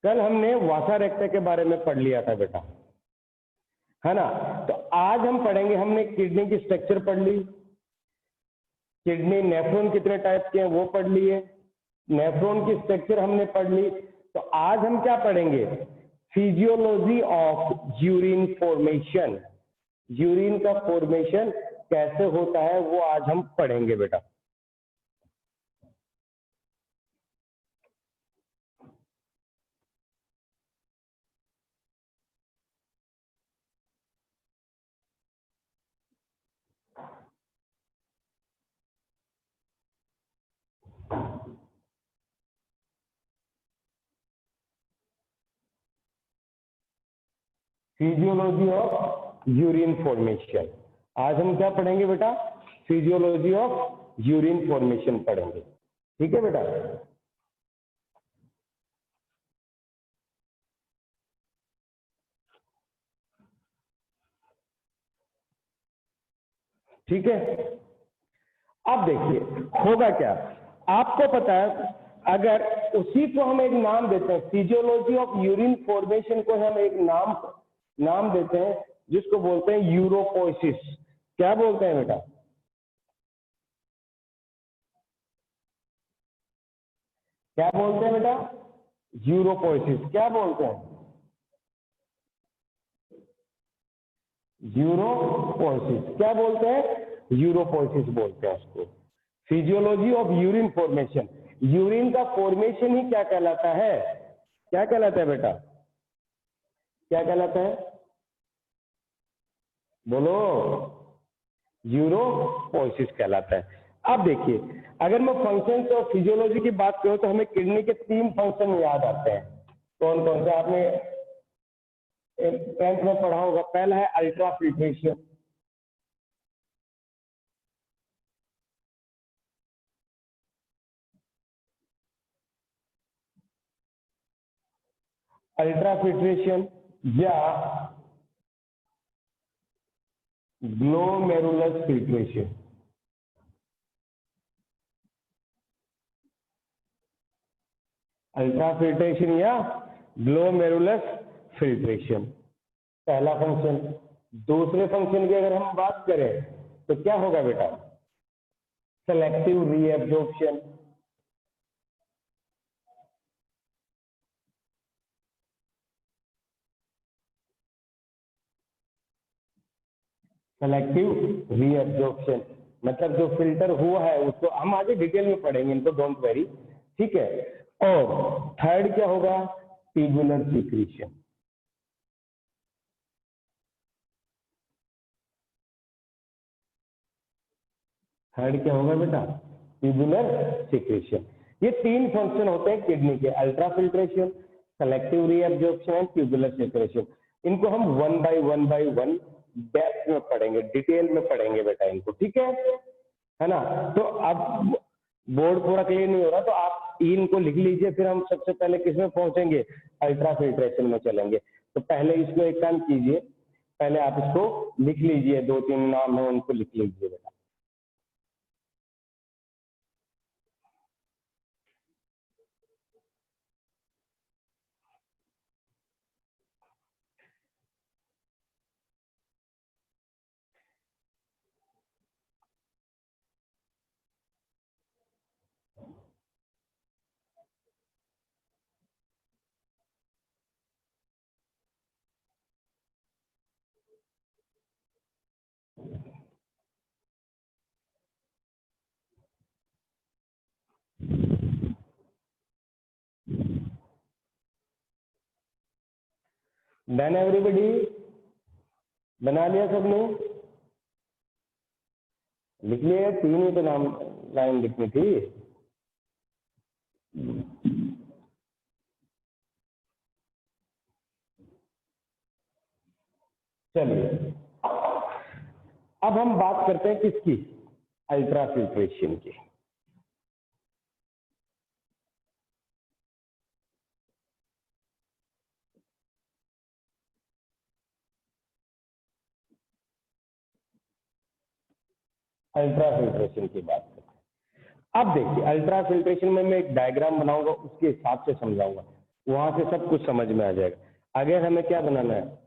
कल हमने वासा रेक्टा के बारे में पढ़ लिया था बेटा, है ना। तो आज हम पढ़ेंगे, हमने किडनी की स्ट्रक्चर पढ़ ली, किडनी नेफ्रॉन कितने टाइप के हैं वो पढ़ लिए, नेफ्रॉन की स्ट्रक्चर हमने पढ़ ली। तो आज हम क्या पढ़ेंगे, physiology of urine formation, urine का फॉर्मेशन कैसे होता है वो आज हम पढ़ेंगे बेटा। फिजियोलॉजी ऑफ यूरिन फॉर्मेशन, आज हम क्या पढ़ेंगे बेटा, फिजियोलॉजी ऑफ यूरिन फॉर्मेशन पढ़ेंगे, ठीक है बेटा। ठीक है, अब देखिए होगा क्या, आपको पता है अगर उसी को हम एक नाम देते हैं, फिजियोलॉजी ऑफ यूरिन फॉर्मेशन को हम एक नाम देते हैं जिसको बोलते हैं यूरोपोइसिस। क्या बोलते हैं बेटा, क्या बोलते हैं बेटा, यूरोपोइसिस। क्या बोलते हैं, यूरोपोइसिस। क्या बोलते हैं, यूरोपोइसिस बोलते हैं उसको। Physiology of urine formation, urine का फॉर्मेशन ही क्या कहलाता है, क्या कहलाता है बेटा, क्या कहलाता है, बोलो, यूरोपोइसिस कहलाता है। अब देखिए अगर मैं फंक्शन और फिजियोलॉजी की बात करूं तो हमें किडनी के 3 फंक्शन याद आते हैं। कौन कौन से आपने 10th में पढ़ा होगा। पहला है अल्ट्रा फिल्ट्रेशन, अल्ट्रा फिल्ट्रेशन या ग्लोमेरुलस फिल्ट्रेशन। अल्ट्रा फिल्ट्रेशन या ग्लोमेरुलस फिल्ट्रेशन, पहला फंक्शन। दूसरे फंक्शन की अगर हम बात करें तो क्या होगा बेटा, सेलेक्टिव रीएब्जॉर्प्शन। सेलेक्टिव रीएब्जॉर्प्शन मतलब जो फिल्टर हुआ है उसको हम आगे डिटेल में पढ़ेंगे, इनको डोंट वेरी, ठीक है। और थर्ड क्या होगा, ट्यूबुलर सिक्रीशन। थर्ड क्या होगा बेटा, ट्यूबुलर सिक्रीशन। ये 3 फंक्शन होते हैं किडनी के, ultra filtration, selective reabsorption and tubular secretion. इनको हम वन बाय वन डेप्थ में पढ़ेंगे, डिटेल में पढ़ेंगे बेटा इनको, ठीक है ना। तो अब बोर्ड थोड़ा क्लियर नहीं हो रहा तो आप इनको लिख लीजिए, फिर हम सबसे पहले किसमें पहुंचेंगे, अल्ट्रा फिल्ट्रेशन में चलेंगे। तो पहले इसको एक काम कीजिए, पहले आप इसको लिख लीजिए, 2-3 नाम है उनको लिख लीजिए बेटा। डन एवरीबॉडी, बना लिया सबने, लिख लिया, 3 ही तो नाम लाइन लिखनी थी। चलिए अब हम बात करते हैं किसकी, अल्ट्रा फिल्ट्रेशन की। अल्ट्रा फिल्ट्रेशन की बात करते हैं। अब देखिए अल्ट्रा फिल्ट्रेशन में मैं एक डायग्राम बनाऊंगा, उसके हिसाब से समझाऊंगा। वहां से सब कुछ समझ में आ जाएगा। आगे हमें क्या बनाना है,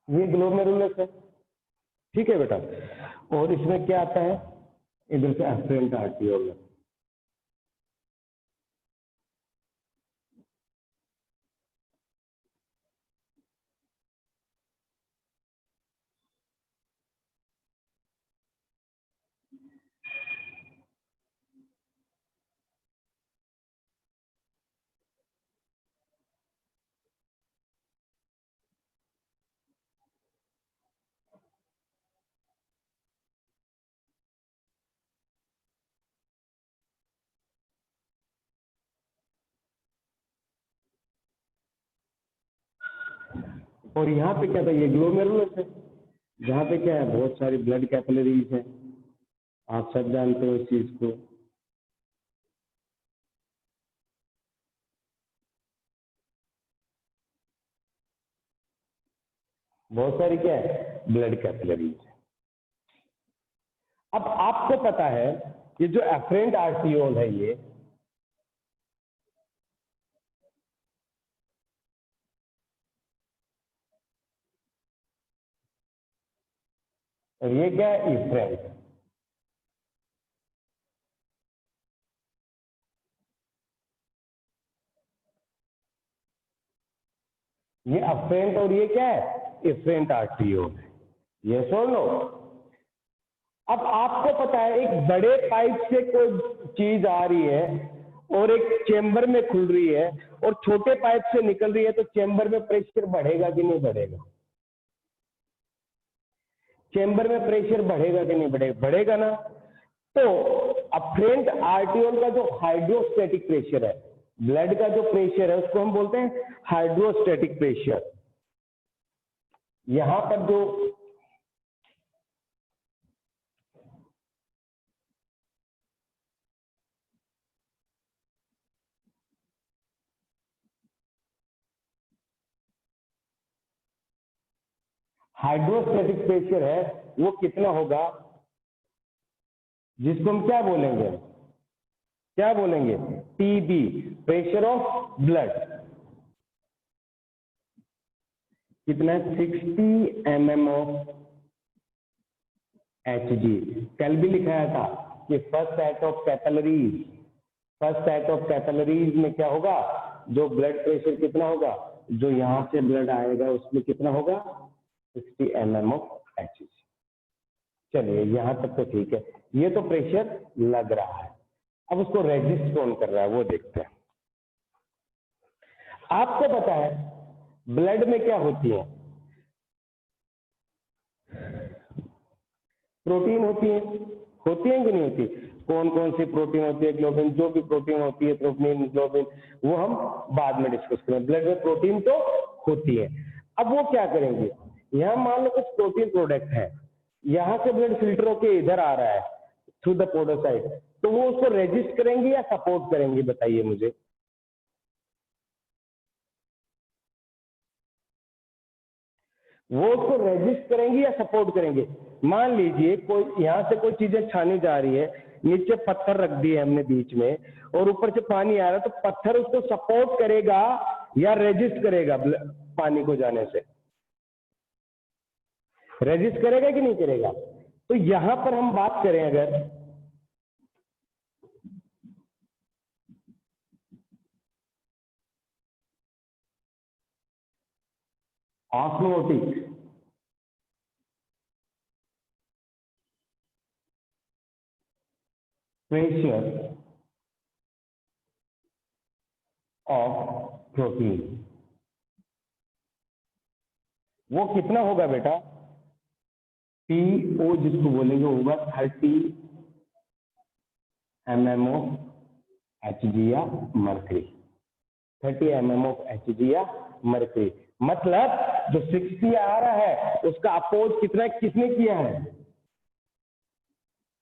ये ग्लोमेरुलस है, ठीक है बेटा। और इसमें क्या आता है, इधर से एफरेंट आर्टियोल है। और यहाँ पे क्या था, ये ग्लोमेरुलस है, जहाँ पे क्या है, बहुत सारी ब्लड कैपिलरीज है। आप सब जानते हो इस चीज को। बहुत सारी क्या है, ब्लड कैपिलरीज है। अब आपको पता है ये जो एफरेंट आर्टियोल है ये, और ये क्या है, इफरेंट। ये अफरेंट और ये क्या है, इफरेंट आर्टियोल है। ये सुन लो। अब आपको पता है एक बड़े पाइप से कोई चीज आ रही है और एक चेंबर में खुल रही है, और छोटे पाइप से निकल रही है, तो चेंबर में प्रेशर बढ़ेगा कि नहीं बढ़ेगा? चेंबर में प्रेशर बढ़ेगा कि नहीं बढ़ेगा? बढ़ेगा ना। तो अफरेंट आर्टियोल का जो हाइड्रोस्टेटिक प्रेशर है, ब्लड का जो प्रेशर है, उसको हम बोलते हैं हाइड्रोस्टेटिक प्रेशर। यहां पर जो हाइड्रोस्टेटिक प्रेशर है वो कितना होगा, जिसको हम क्या बोलेंगे, क्या बोलेंगे, टीबी, प्रेशर ऑफ ब्लड। कितना है, 60 mm ऑफ Hg। कल भी लिखाया था कि first set of capillaries, first set of capillaries में क्या होगा, जो ब्लड प्रेशर कितना होगा, जो यहां से ब्लड आएगा उसमें कितना होगा, 60 mm ऑफ Hg। चलिए यहां तक तो ठीक है, ये तो प्रेशर लग रहा है। अब उसको रेजिस्ट कौन कर रहा है वो देखते हैं। आपको पता है ब्लड में क्या होती है, प्रोटीन होती है कि नहीं होती? कौन कौन सी प्रोटीन होती है, ग्लोबिन, जो भी प्रोटीन होती है, प्रोटीन, ग्लोबिन, वो हम बाद में डिस्कस करेंगे। ब्लड में प्रोटीन तो होती है। अब वो क्या करेंगे, यहाँ मान लो कुछ प्रोटीन प्रोडक्ट है, यहाँ से ब्लड फिल्टर होके इधर आ रहा है थ्रू द पोडोसाइट, तो वो उसको रेजिस्ट करेंगे या सपोर्ट करेंगे, बताइए मुझे। वो उसको रेजिस्ट करेंगे या सपोर्ट करेंगे। मान लीजिए कोई यहाँ से कोई चीजें छानी जा रही है, नीचे पत्थर रख दिए हमने बीच में और ऊपर से पानी आ रहा है, तो पत्थर उसको सपोर्ट करेगा या रेजिस्ट करेगा पानी को जाने से? रेजिस्ट करेगा कि नहीं करेगा? तो यहां पर हम बात करें अगर ऑस्मोटिक प्रेशर ऑफ प्रोटीन, वो कितना होगा बेटा? पीओ जिसको बोलेंगे होगा 30 mm ऑफ Hg या मर्करी, 30 mm ऑफ Hg या मर्करी। मतलब जो 60 आ रहा है उसका अपोज कितना किसने किया है?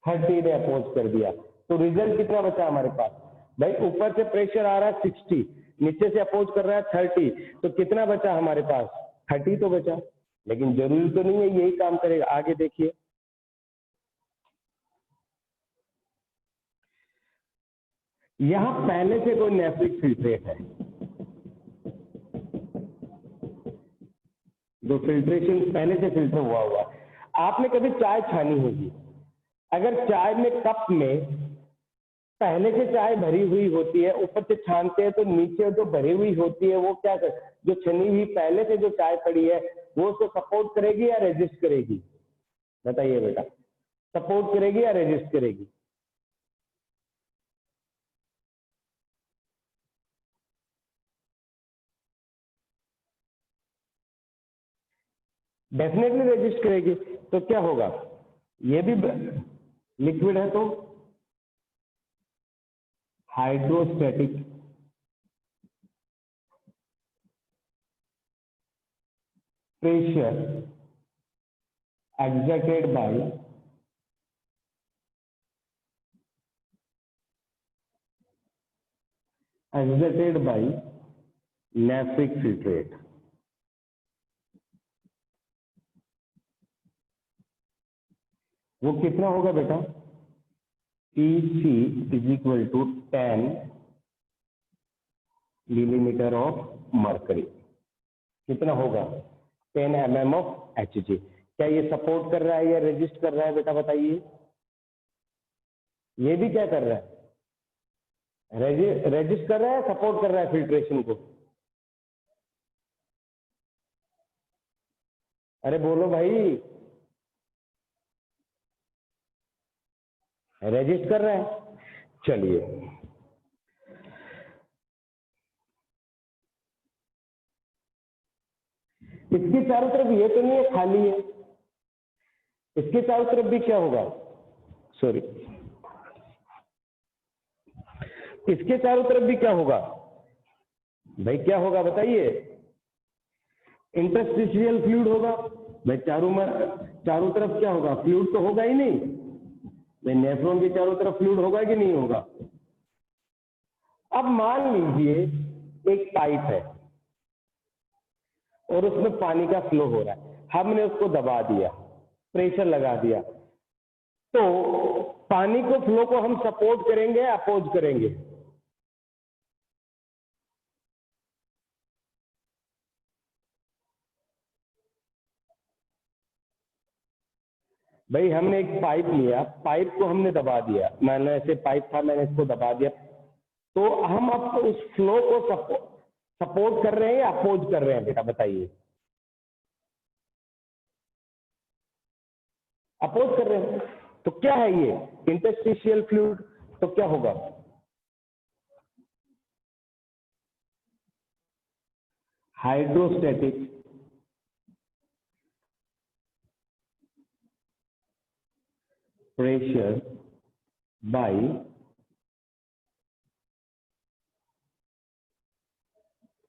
30 ने अपोज कर दिया। तो रिजल्ट कितना बचा हमारे पास? भाई ऊपर से प्रेशर आ रहा है 60, नीचे से अपोज कर रहा है 30, तो कितना बचा हमारे पास? 30 तो बचा। लेकिन जरूरी तो नहीं है यही काम करेगा, आगे देखिए। यहां पहले से कोई नेफ्रिक फिल्ट्रेट है, जो फिल्ट्रेशन पहले से फिल्टर हुआ। आपने कभी चाय छानी होगी, अगर चाय में कप में पहले से चाय भरी हुई होती है, ऊपर से छानते हैं तो नीचे जो भरी हुई होती है वो क्या कर, जो छनी हुई पहले से जो चाय पड़ी है वो उसको सपोर्ट करेगी या रेजिस्ट करेगी? बताइए बेटा, सपोर्ट करेगी या रेजिस्ट करेगी? डेफिनेटली रेजिस्ट करेगी। तो क्या होगा? ये भी लिक्विड है तो hydrostatic pressure exerted by nephric filtrate. वो कितना होगा बेटा? Pc is equal to 10 millimetre of mercury. कितना होगा? 10 mm ऑफ Hg। क्या ये सपोर्ट कर रहा है या रेजिस्ट कर रहा है बेटा बताइए? ये भी क्या कर रहा है? रेजिस्ट कर रहा है, सपोर्ट कर रहा है फिल्ट्रेशन को? अरे बोलो भाई, रेजिस्ट कर रहा है। चलिए, इसके चारों तरफ ये तो नहीं है खाली है, इसके चारों तरफ भी क्या होगा? सॉरी, इसके चारों तरफ भी क्या होगा भाई? क्या होगा बताइए? इंटरस्टिशियल फ्लूइड होगा भाई। चारों तरफ क्या होगा? फ्लूइड तो होगा ही नहीं भाई। नेफ्रॉन के चारों तरफ फ्लूइड होगा कि नहीं होगा? अब मान लीजिए एक पाइप है और उसमें पानी का फ्लो हो रहा है, हमने उसको दबा दिया, प्रेशर लगा दिया, तो पानी को फ्लो को हम सपोर्ट करेंगे या अपोज करेंगे? भाई हमने एक पाइप लिया, पाइप को हमने दबा दिया, मैंने ऐसे पाइप था मैंने इसको दबा दिया, तो हम अब उस फ्लो को सपोर्ट कर रहे हैं या अपोज कर रहे हैं बेटा बताइए? अपोज कर रहे हैं। तो क्या है ये? Interstitial fluid. तो क्या होगा? हाइड्रोस्टैटिक प्रेशर बाय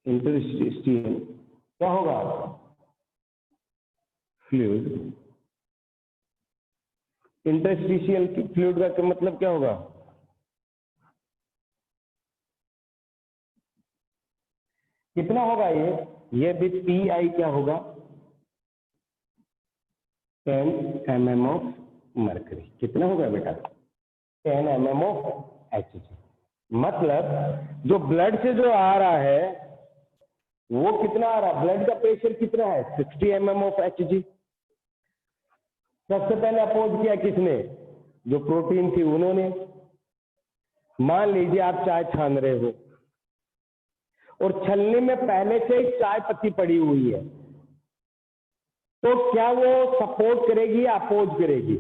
इंटरस्टिशियल, क्या होगा? फ्लूइड। इंटरस्टिशियल फ्लूइड का मतलब क्या होगा? कितना होगा ये भी पी आई क्या होगा? 10 mm ऑफ मर्करी। कितना होगा बेटा? 10 mm ऑफ Hg। मतलब जो ब्लड से जो आ रहा है वो कितना आ रहा है? ब्लड का प्रेशर कितना है? 60 mm ऑफ Hg। सबसे पहले अपोज किया किसने? जो प्रोटीन थी उन्होंने। मान लीजिए आप चाय छान रहे हो और छलनी में पहले से ही चाय पत्ती पड़ी हुई है, तो क्या वो सपोर्ट करेगी या अपोज करेगी?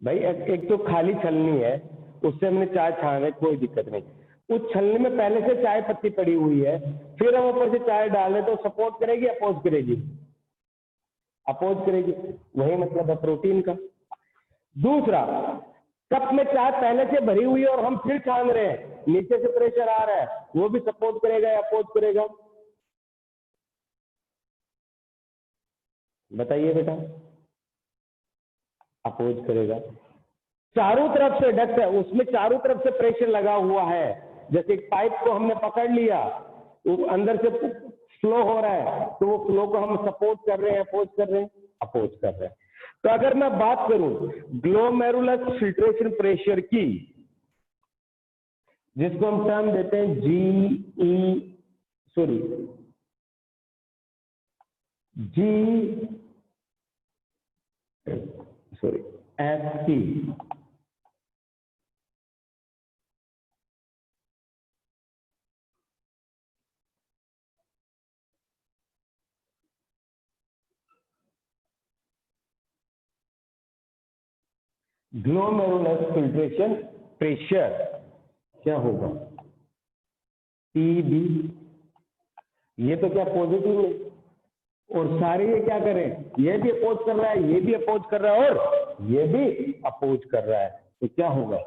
भाई एक तो खाली छलनी है, उससे हमने चाय छान है, कोई दिक्कत नहीं। उस छलनी में पहले से चाय पत्ती पड़ी हुई है, फिर हम ऊपर से चाय डालें तो सपोर्ट करेगी या अपोज करेगी? अपोज करेगी। वही मतलब है प्रोटीन का। दूसरा, कप में चाय पहले से भरी हुई है और हम फिर छान रहे हैं, नीचे से प्रेशर आ रहा है, वो भी सपोर्ट करेगा या अपोज करेगा? बताइए बेटा। अपोज करेगा। चारों तरफ से डक्ट है, उसमें चारों तरफ से प्रेशर लगा हुआ है। जैसे एक पाइप को हमने पकड़ लिया, वो अंदर से फ्लो हो रहा है, तो वो फ्लो को हम सपोर्ट कर रहे हैं, अपोज कर रहे हैं? अपोज कर रहे हैं। तो अगर मैं बात करूं ग्लोमेरुलस फिल्ट्रेशन प्रेशर की, जिसको हम टर्म देते हैं S T, glomerulus filtration pressure क्या होगा? टीबी। ये तो क्या पॉजिटिव है, और सारे ये क्या करें? ये भी अपोज कर रहा है, ये भी अपोज कर रहा है और ये भी अपोज कर रहा है, तो क्या होगा?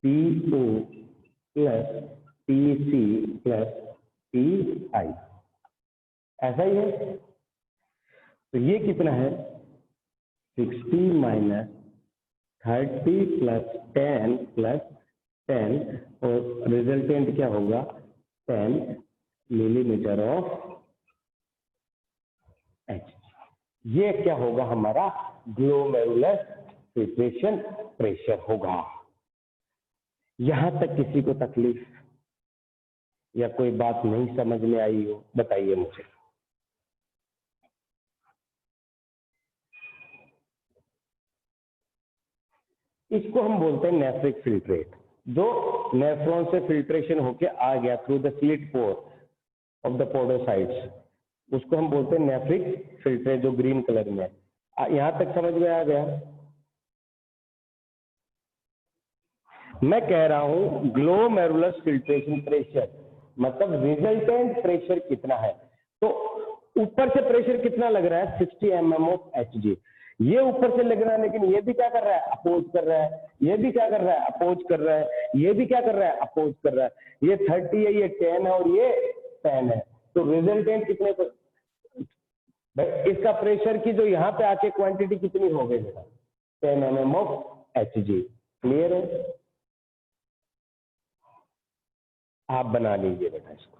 PO plus PC plus PI। ऐसा ही है। तो ये कितना है? 60 माइनस 30 प्लस 10 प्लस 10, और रिजल्टेंट क्या होगा? 10 मिलीमीटर ऑफ H। ये क्या होगा? हमारा ग्लोमेरुलस फिल्ट्रेशन प्रेशर होगा। यहां तक किसी को तकलीफ या कोई बात नहीं समझ में आई हो? बताइए मुझे। इसको हम बोलते हैं नेफ्रिक फिल्ट्रेट। जो नेफ्रॉन से फिल्ट्रेशन होके आ गया through the slit pore of the podocytes, उसको हम बोलते हैं नेफ्रिक फिल्ट्रेट, जो ग्रीन कलर में है। यहां तक समझ में आ गया? मैं कह रहा हूं ग्लोमेरुलस फिल्ट्रेशन प्रेशर मतलब रिजल्टेंट प्रेशर कितना है। तो ऊपर से प्रेशर कितना लग रहा है? 60 mm ऑफ Hg। ये ऊपर से लग रहा है, लेकिन ये भी क्या कर रहा है? अपोज कर रहा है। ये भी क्या कर रहा है? अपोज कर रहा है। ये भी क्या कर रहा है? अपोज कर रहा है। ये 30 है, ये 10 है और ये 10 है। तो रिजल्टेंट कितने पर? भाई इसका प्रेशर की जो यहाँ पे आके क्वांटिटी कितनी हो गई बेटा? 10 mm ऑफ Hg। क्लियर है? आप बना लीजिए बेटा इसको।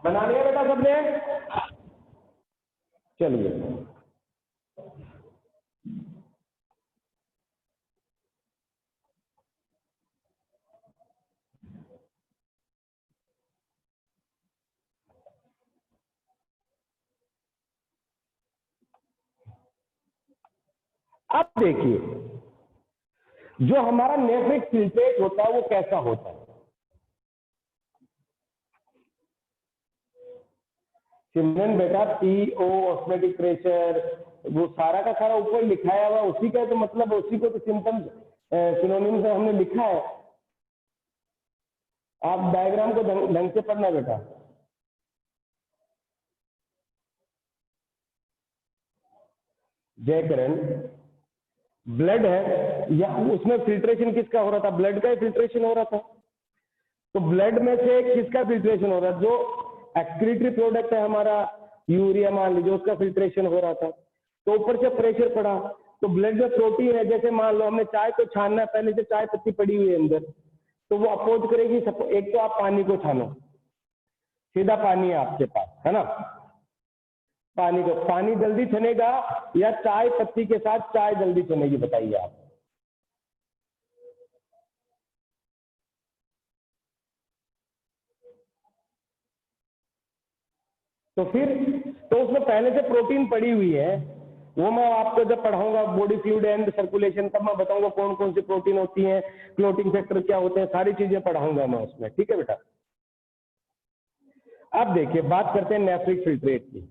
बना लिया बेटा सबने? चलिए, अब देखिए जो हमारा नेफ्रिक फिल्ट्रेट होता है वो कैसा होता है। सिमरन बेटा पीओ ऑस्मेटिक प्रेशर वो सारा का सारा ऊपर लिखाया हुआ उसी का तो मतलब उसी को तो सिम्टम्स सिनोनिम से हमने लिखा है। आप डायग्राम को ढंग से पढ़ना बेटा। जय करण, ब्लड है या उसमें फिल्ट्रेशन किसका हो रहा था? ब्लड का ही फिल्ट्रेशन हो रहा था। तो ब्लड में से किसका फिल्ट्रेशन हो रहा है? जो एक्सक्रीटरी प्रोडक्ट है हमारा यूरिया मान लीजिए उसका फिल्ट्रेशन हो रहा था। तो ऊपर से प्रेशर पड़ा तो ब्लड में प्रोटीन है, जैसे मान लो हमने चाय को छानना है, पहले से चाय पत्ती पड़ी हुई है अंदर, तो वो अपोज करेगी। एक तो आप पानी को छानो, सीधा पानी है आपके पास, है ना? पानी को, पानी जल्दी छनेगा या चाय पत्ती के साथ चाय जल्दी छनेगी, बताइए आप। तो फिर तो उसमें पहले से प्रोटीन पड़ी हुई है, वो मैं आपको जब पढ़ाऊंगा बॉडी फ्लूइड एंड सर्कुलेशन तब मैं बताऊंगा कौन कौन सी प्रोटीन होती है, क्लोटिंग फैक्टर क्या होते हैं, सारी चीजें पढ़ाऊंगा मैं उसमें, ठीक है बेटा? अब देखिए बात करते हैं नेफ्रिक फिल्ट्रेट की।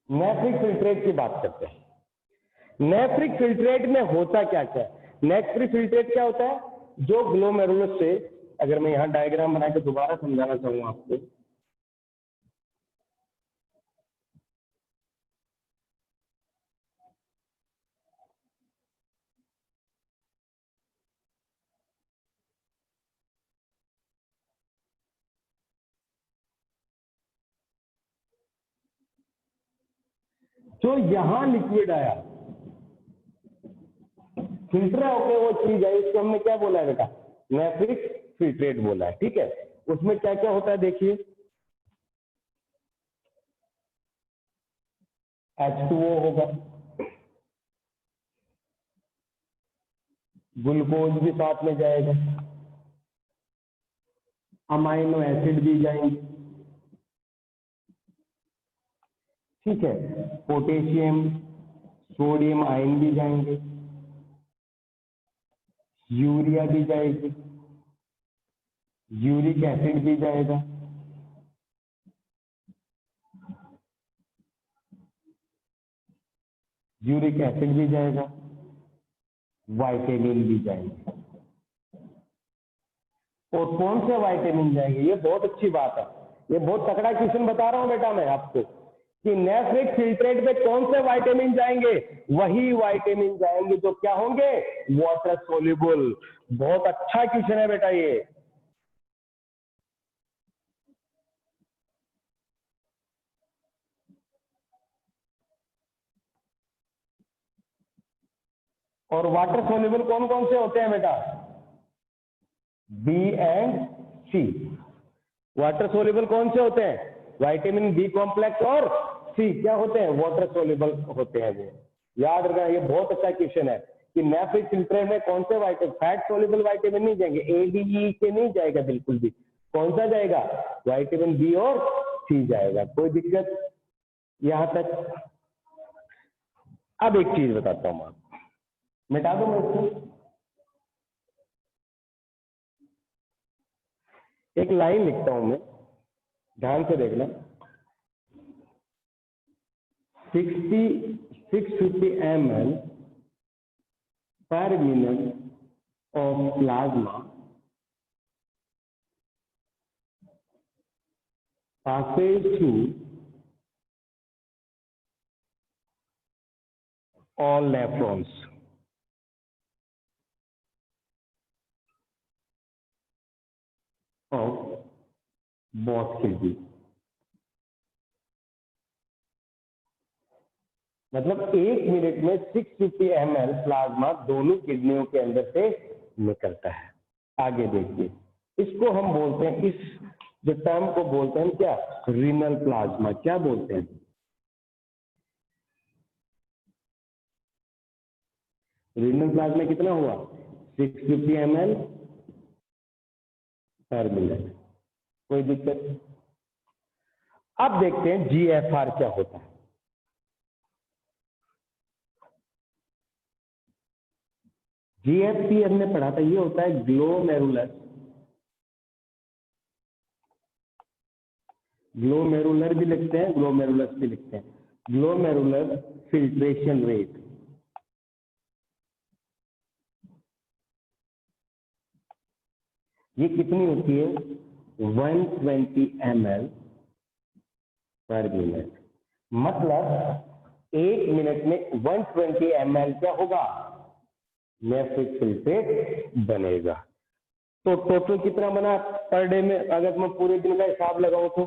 नेफ्रिक फिल्ट्रेट की बात करते हैं। नेफ्रिक फिल्ट्रेट में होता क्या क्या है? नेफ्रिक फिल्ट्रेट क्या होता है? जो ग्लोमेरुलस से, अगर मैं यहां डायग्राम बना के दोबारा समझाना चाहूंगा आपको, जो यहां लिक्विड आया फिल्टर होकर वो चीज है, इसको हमने क्या बोला है बेटा? नेफ्रिक फिल्ट्रेट बोला है, ठीक है? उसमें क्या क्या होता है देखिए, H2O होगा, ग्लूकोज भी साथ में जाएगा, अमाइनो एसिड भी जाएंगे, ठीक है? पोटेशियम सोडियम आयन भी जाएंगे, यूरिया भी जाएगी, यूरिक एसिड भी जाएगा, यूरिक एसिड भी जाएगा, विटामिन भी जाएंगे। और कौन से विटामिन जाएंगे? ये बहुत अच्छी बात है, ये बहुत तगड़ा क्वेश्चन बता रहा हूं बेटा मैं आपको कि नेफ्रिक फिल्ट्रेट में कौन से विटामिन जाएंगे? वही विटामिन जाएंगे जो क्या होंगे? Water soluble. बहुत अच्छा क्वेश्चन है बेटा ये। और वाटर सोल्यूबल कौन कौन से होते हैं बेटा? B and C. Water soluble कौन से होते हैं? विटामिन बी कॉम्प्लेक्स और सी क्या होते हैं? वाटर सोल्यूबल होते हैं वो। याद रखना, ये बहुत अच्छा क्वेश्चन है कि नेफ्रिक फिल्ट्रेट में कौन से विटामिन, फैट सोल्यूबल विटामिन नहीं जाएंगे, ए डी ई के नहीं जाएगा बिल्कुल भी। कौन सा जाएगा? विटामिन बी और सी जाएगा। कोई दिक्कत यहां तक? अब एक चीज बताता हूं मैं आपको, मिटा दो मैं इसको, एक लाइन लिखता हूं मैं, ध्यान से देखना। 650 ml per minute of plasma passes through all nephrons of both kidneys. मतलब 1 मिनट में 650 ml प्लाज्मा दोनों किडनियों के अंदर से निकलता है। आगे देखिए, इसको हम बोलते हैं, इस जो टर्म को बोलते हैं क्या, रीनल प्लाज्मा। क्या बोलते हैं? रीनल प्लाज्मा कितना हुआ? 650 ml पर मिनट। कोई दिक्कत? अब देखते हैं जीएफआर क्या होता है। जीएफपी हमने पढ़ा था, ये होता है ग्लोमेरुलर, ग्लोमेरुलर भी लिखते हैं, ग्लोमेरुलस भी लिखते हैं, ग्लोमेरुलर फिल्ट्रेशन रेट। ये कितनी होती है? 120 ml पर मिनट। मतलब 1 मिनट में 120 ml क्या होगा? नेफ्रिक फिल्ट्रेट बनेगा। तो टोटल कितना बना पर डे में? अगर मैं पूरे दिन का हिसाब लगाऊं तो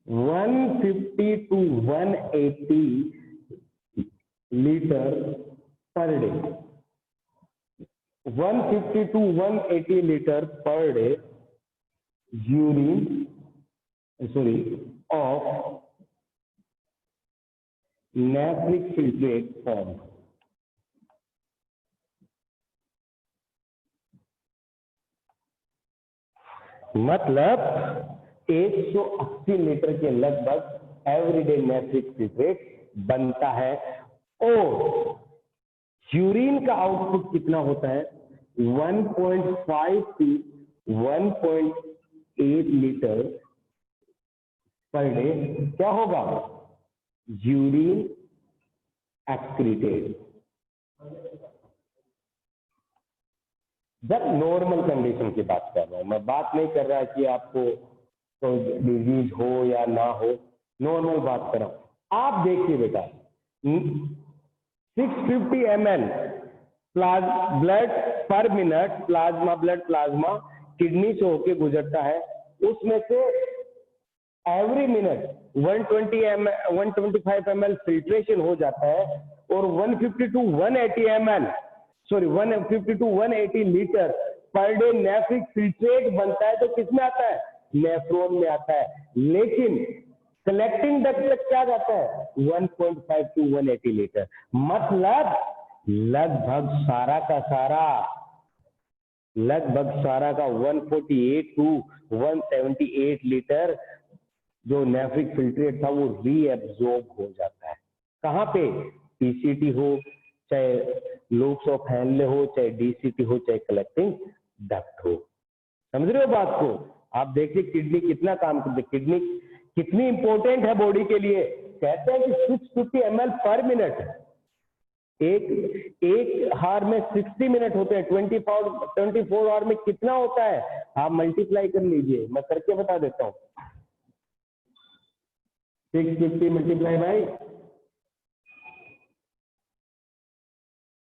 150 to 180 litre per day, 150 to 180 litre per day urine, sorry, of nephric filtrate form. मतलब 180 लीटर के लगभग एवरीडे नेफ्रिक फिल्ट्रेट बनता है। और यूरिन का आउटपुट कितना होता है? 1.5 टू 1.8 लीटर पर डे क्या होगा? Urine excreted. जब नॉर्मल कंडीशन की बात कर रहा हूं मैं, बात नहीं कर रहा कि आपको कोई डिजीज हो या ना हो, नॉर्मल बात कर रहा हूं। आप देखिए बेटा, 650 ml ब्लड पर minute, plasma, blood plasma kidney से होके गुजरता है, उसमें से एवरी मिनट 125 ml फिल्ट्रेशन हो जाता है, और 150 to 180 ml, sorry 150 to 180 litre per day nephric filtrate बनता है। तो किसमें आता है? नेफ्रॉन में आता है। लेकिन कलेक्टिंग डक्ट तक क्या जाता है? 1.5 टू 180 लीटर। मतलब लगभग सारा का 148 टू 178 लीटर जो नेफ्रिक फिल्ट्रेट था वो रीएब्जॉर्ब हो जाता है। कहाँ पे? पीसीटी हो, चाहे लूप्स ऑफ हैनले हो, चाहे डीसीटी हो, चाहे कलेक्टिंग डक्ट हो। समझ रहे हो बात को? आप देखिए किडनी कितना काम करती है, किडनी कितनी इंपॉर्टेंट है बॉडी के लिए। कहते हैं कि 650 ml पर मिनट, एक हार में 60 मिनट होते हैं, 24 आवर में कितना होता है? आप मल्टीप्लाई कर लीजिए, मैं करके बता देता हूँ। 650 मल्टीप्लाई बाई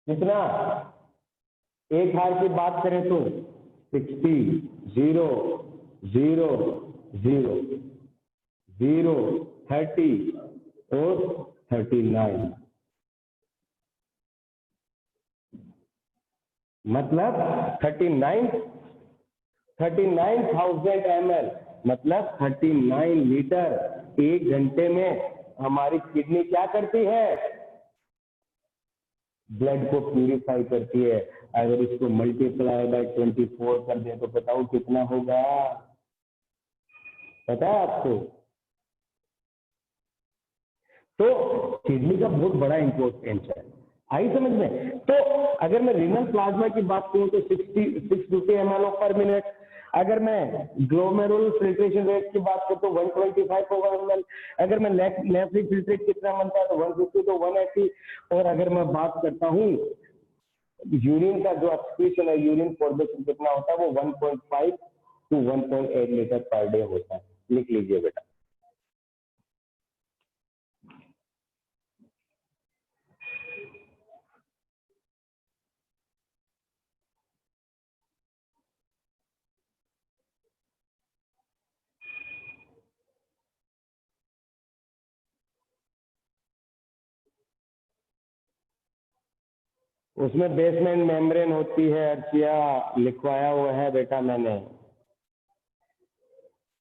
कितना? एक हार की बात करें तो 60, 0, 0, 0, 0, 30 और 39। मतलब 39,000 ml, मतलब 39 लीटर 1 घंटे में हमारी किडनी क्या करती है? ब्लड को प्यूरिफाई करती है। अगर इसको मल्टीप्लाई बाय 24 कर दे तो बताओ कितना होगा? पता है आपको? तो किडनी का बहुत बड़ा इंपॉर्टेंस है। आई समझ में? तो अगर मैं रीनल प्लाज्मा की बात करूं तो 650 ml पर मिनट। अगर मैं ग्लोमेरुलर फिल्ट्रेशन रेट की बात करूं तो 125 होगा ml। अगर मैं नेफ्रिक फिल्ट्रेट कितना बनता है तो 150 तो 180। और अगर मैं बात करता हूं यूरिन का जो एक्सक्रीशन है, यूरिन फॉर्मेशन कितना होता है, वो 1.5 टू 1.8 लीटर पर डे होता है। लिख लीजिए बेटा। उसमें बेसमेंट मेम्ब्रेन होती है अर्चिया, लिखवाया हुआ है बेटा मैंने,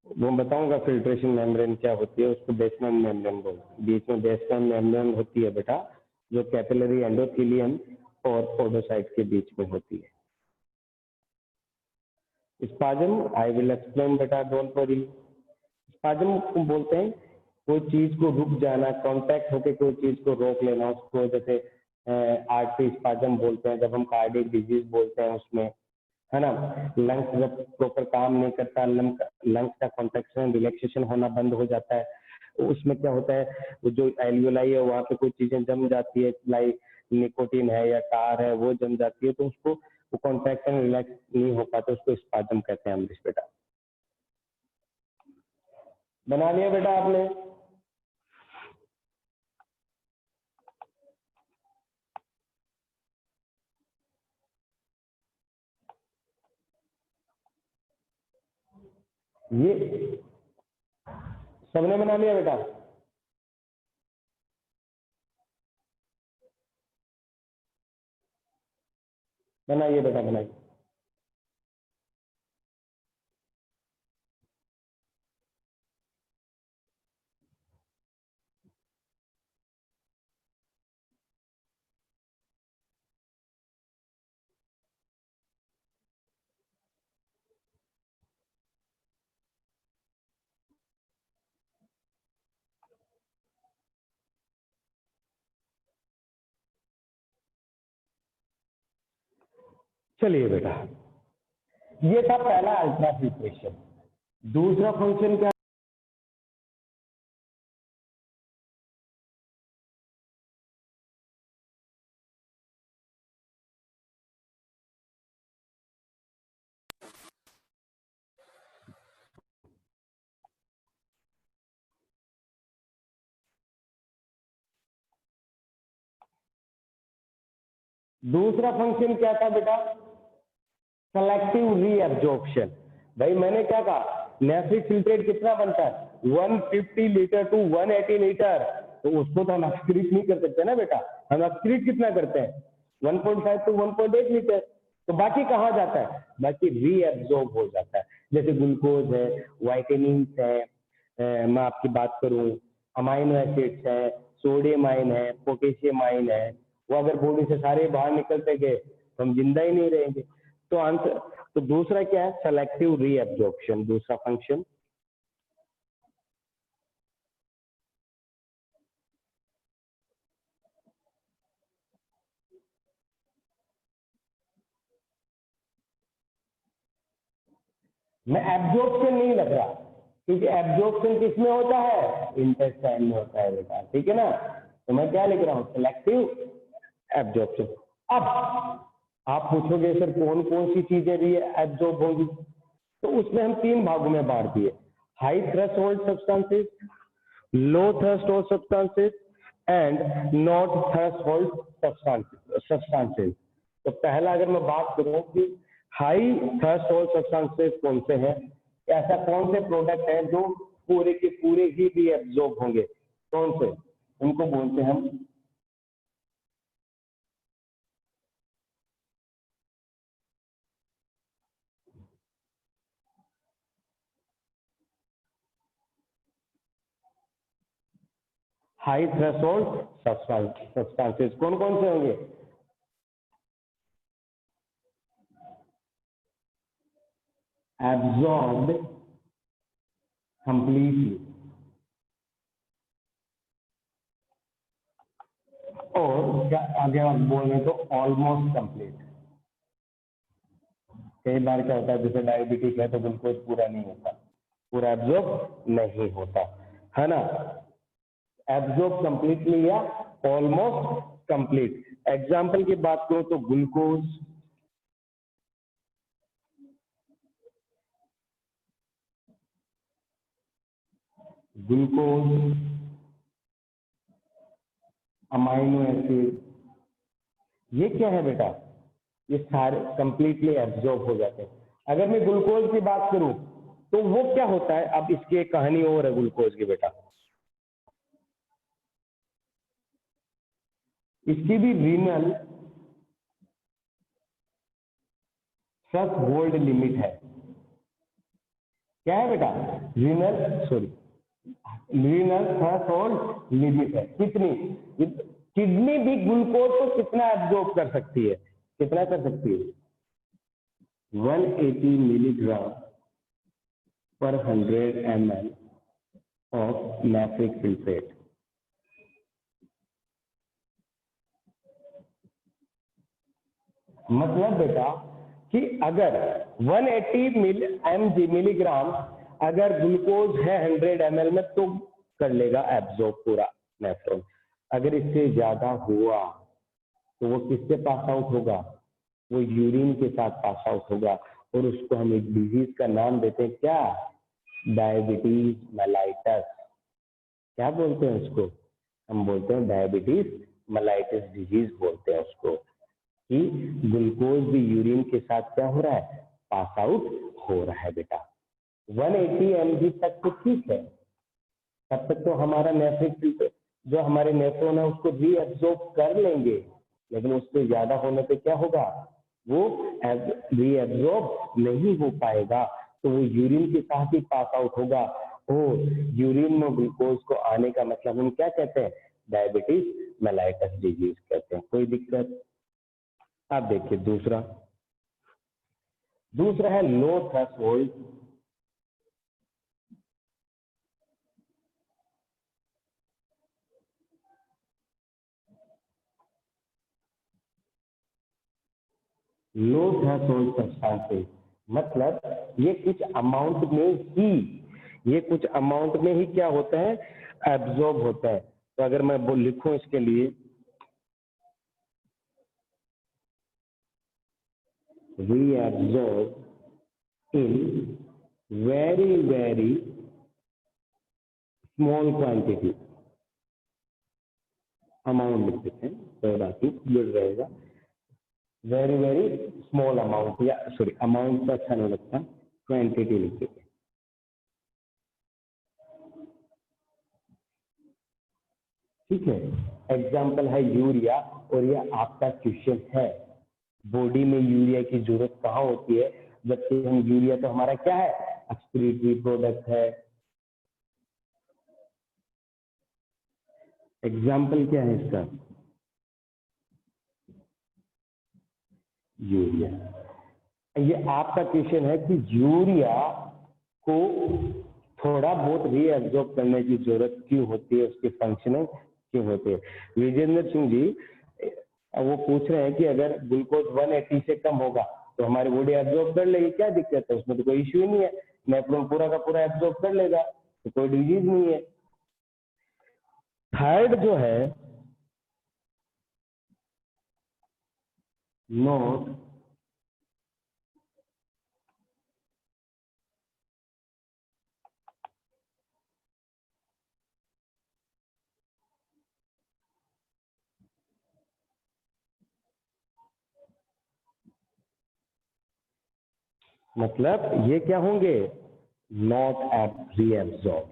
वो बताऊंगा फिल्ट्रेशन मेम्ब्रेन क्या होती है, उसको बेसमेंट मेम्ब्रेन बोलते हैं। बीच में बेसमेंट मेम्ब्रेन होती है बेटा, जो कैपिलरी एंडोथेलियम और पोडोसाइट के बीच में होती है। स्पाज्म आई विल एक्सप्लेन बेटा, डोंट वरी। स्पाज्म को बोलते हैं कोई चीज को रुक जाना, कांटेक्ट होकर कोई चीज को रोक लेना, उसको जैसे आर्टरी स्पाज्म बोलते हैं, जब हम कार्डियक डिजीज बोलते हैं उसमें, है ना। लंग्स जब प्रॉपर काम नहीं करता, लंग्स का कॉन्ट्रैक्शन रिलैक्सेशन होना बंद हो जाता है, उसमें क्या होता है, वो जो एल्वियोलाई है वहाँ पे कोई चीजें जम जाती है, लाइक निकोटीन है या टार है, वो जम जाती है, तो उसको वो कॉन्ट्रैक्शन रिलैक्स नहीं हो पाता, उसको स्पाज्म कहते हैं अमरीश बेटा। बना लिया बेटा आपने? ये सबने बना लिया बेटा? बनाइए बेटा बनाइए। चलिए बेटा, ये था पहला अल्ट्राफिल्ट्रेशन। दूसरा फंक्शन क्या? दूसरा फंक्शन क्या था बेटा? Selective reabsorption. भाई मैंने क्या कहा, नेफ्रिक फिल्ट्रेट कितना बनता है? 150 लीटर टू 180 लीटर। तो उसको तो हम एक्सक्रीट नहीं कर सकते ना बेटा, हम एक्सक्रीट कितना करते हैं? 1.5 टू 1.8 लीटर। तो बाकी कहाँ जाता है? बाकी रीअब्जॉर्ब हो जाता है, जैसे ग्लूकोज है, वाइटामिन है, मैं आपकी बात करूं अमाइनो एसिड्स है, सोडियम आयन है, पोटेशियम आयन है, वो अगर बॉडी से सारे बाहर निकलते गए तो हम जिंदा ही नहीं रहेंगे। तो आंसर, तो दूसरा क्या है? सेलेक्टिव रीअब्जॉर्प्शन, दूसरा फंक्शन। मैं एब्जॉर्प्शन नहीं लग रहा, क्योंकि एब्जॉर्प्शन किसमें होता है? इंटेस्टाइन में होता है बेटा, ठीक है ना। तो मैं क्या लिख रहा हूं? Selective absorption. अब आप पूछोगे सर कौन कौन सी चीजें भी एब्जॉर्ब होंगी, तो उसमें हम तीन भागों में बांट दिए, high threshold substances, low threshold substances and not threshold substances. तो पहला अगर मैं बात करूं कि हाई थ्रेशोल्ड सब्सटेंसेस कौन से हैं, ऐसा कौन से प्रोडक्ट हैं जो पूरे के पूरे ही रीअब्जॉर्ब होंगे, कौन से? उनको बोलते हैं हम हाई थ्रेशोल्ड सब्सटेंसेस। कौन कौन से होंगे? एब्जॉर्ब्ड कंप्लीटली, और क्या आगे आप बोल रहे तो ऑलमोस्ट कंप्लीट। कई बार क्या होता है, जैसे डायबिटिक है तो ग्लूकोज पूरा नहीं होता, पूरा एब्जॉर्ब नहीं होता, है ना। एब्जॉर्ब कंप्लीटली या ऑलमोस्ट कंप्लीट। एग्जाम्पल की बात करो तो ग्लूकोज, ग्लूकोज, अमाइनो एसिड, ये क्या है बेटा? ये सारे कंप्लीटली एब्जॉर्ब हो जाते हैं। अगर मैं ग्लूकोज की बात करूं तो वो क्या होता है, अब इसकी एक कहानी और है ग्लूकोज की बेटा। इसकी भी रीनल थ्रेशोल्ड लिमिट है। क्या है बेटा? रीनल थ्रेशोल्ड लिमिट है। कितनी? किडनी भी ग्लूकोज को कितना एब्जॉर्ब कर सकती है? कितना कर सकती है? 180 मिलीग्राम पर 100 ml ऑफ नेफ्रिक फिल्ट्रेट। मतलब बेटा कि अगर 180 मिलीग्राम अगर ग्लूकोज है 100 ml में तो कर लेगा एब्जॉर्ब पूरा नेफ्रॉन। अगर इससे ज्यादा हुआ तो वो किससे पास आउट होगा? वो यूरिन के साथ पास आउट होगा और उसको हम एक डिजीज का नाम देते हैं। क्या? Diabetes mellitus. क्या बोलते हैं उसको? हम बोलते हैं डायबिटीज मेलाइटस डिजीज बोलते हैं उसको, कि ग्लूकोज भी यूरिन के साथ क्या हो रहा है? पास आउट हो रहा है बेटा। 180 mg तक तो ठीक है, तब तक तो हमारा नेफ्रिक फिल्टर जो हमारे नेफ्रॉन है उसको रीएब्जॉर्ब कर लेंगे, लेकिन उससे ज्यादा होने पे क्या होगा? वो रीएब्जॉर्ब नहीं हो पाएगा, तो वो यूरिन के साथ ही पास आउट होगा। और यूरिन में ग्लूकोज को आने का मतलब हम क्या कहते हैं? डायबिटीज मेलाइटस डिजीज कहते हैं। कोई दिक्कत? अब देखिए दूसरा है लो थ्रेशोल्ड। लो थ्रेशोल्ड सब्सटेंसेस मतलब ये कुछ अमाउंट में ही क्या होता है? एब्जॉर्ब होता है। तो अगर मैं वो लिखूं इसके लिए, reabsorb in very small quantity, amount लिख देते हैं तो बाकी जुड़ रहेगा। वेरी स्मॉल अमाउंट, या सॉरी अमाउंट तो अच्छा नहीं लगता, क्वांटिटी लिख देते हैं। ठीक है, एग्जाम्पल है यूरिया, और ये आपका क्वेश्चन है बॉडी में यूरिया की जरूरत कहाँ होती है? जबकि हम यूरिया तो हमारा क्या है? एक्सक्रीटरी प्रोडक्ट है। एग्जाम्पल क्या है इसका? यूरिया। ये आपका क्वेश्चन है कि यूरिया को थोड़ा बहुत रीअब्जॉर्ब करने की जरूरत क्यों होती है, उसके फंक्शनिंग क्यों होते हैं। विजेंद्र सिंह जी वो पूछ रहे हैं कि अगर ग्लूकोज 180 से कम होगा तो हमारी बॉडी एब्जॉर्ब कर लेगी, क्या दिक्कत है? उसमें तो कोई इश्यू ही नहीं है, नेफ्रॉन पूरा का पूरा एब्जॉर्ब कर लेगा, तो कोई डिजीज नहीं है। थर्ड जो है नॉट मतलब ये क्या होंगे? Not reabsorb.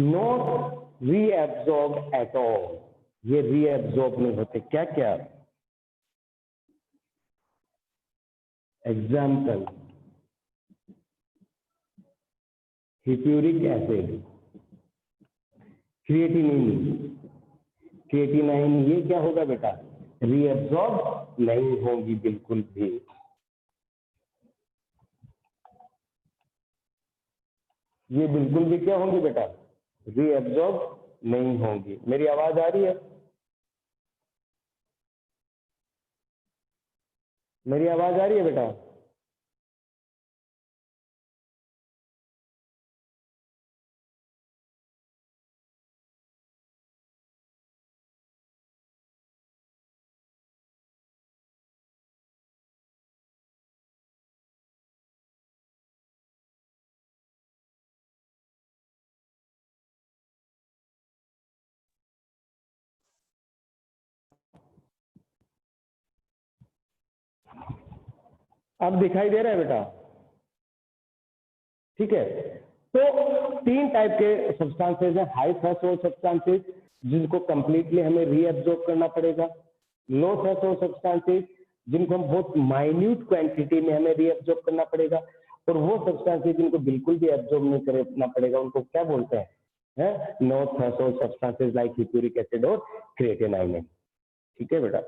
Not reabsorb at all, ये रीएब्जॉर्ब नहीं होते। क्या क्या? एग्जाम्पल हिप्यूरिक एसिड, क्रिएटिनाइन ये क्या होगा बेटा? रीएब्जॉर्ब नहीं होगी बिल्कुल भी। ये बिल्कुल भी क्या होंगी बेटा? रीएब्जॉर्ब नहीं होंगी। मेरी आवाज आ रही है? मेरी आवाज आ रही है बेटा? अब दिखाई दे रहा है बेटा? ठीक है, तो तीन टाइप के सब्सटेंसेस हैं, हाई थ्रेशोल्ड सब्सटेंसेस जिनको कंप्लीटली हमें रीअब्जॉर्ब करना पड़ेगा, लो थ्रेशोल्ड सब्सटेंसेस जिनको हम बहुत माइन्यूट क्वांटिटी में हमें रीअब्जॉर्ब करना पड़ेगा, और वो सब्सटेंसेस जिनको बिल्कुल भी एब्जॉर्ब नहीं करना पड़ेगा उनको क्या बोलते हैं? No threshold substances like hippuric acid और क्रिएटिनाइन। ठीक है बेटा?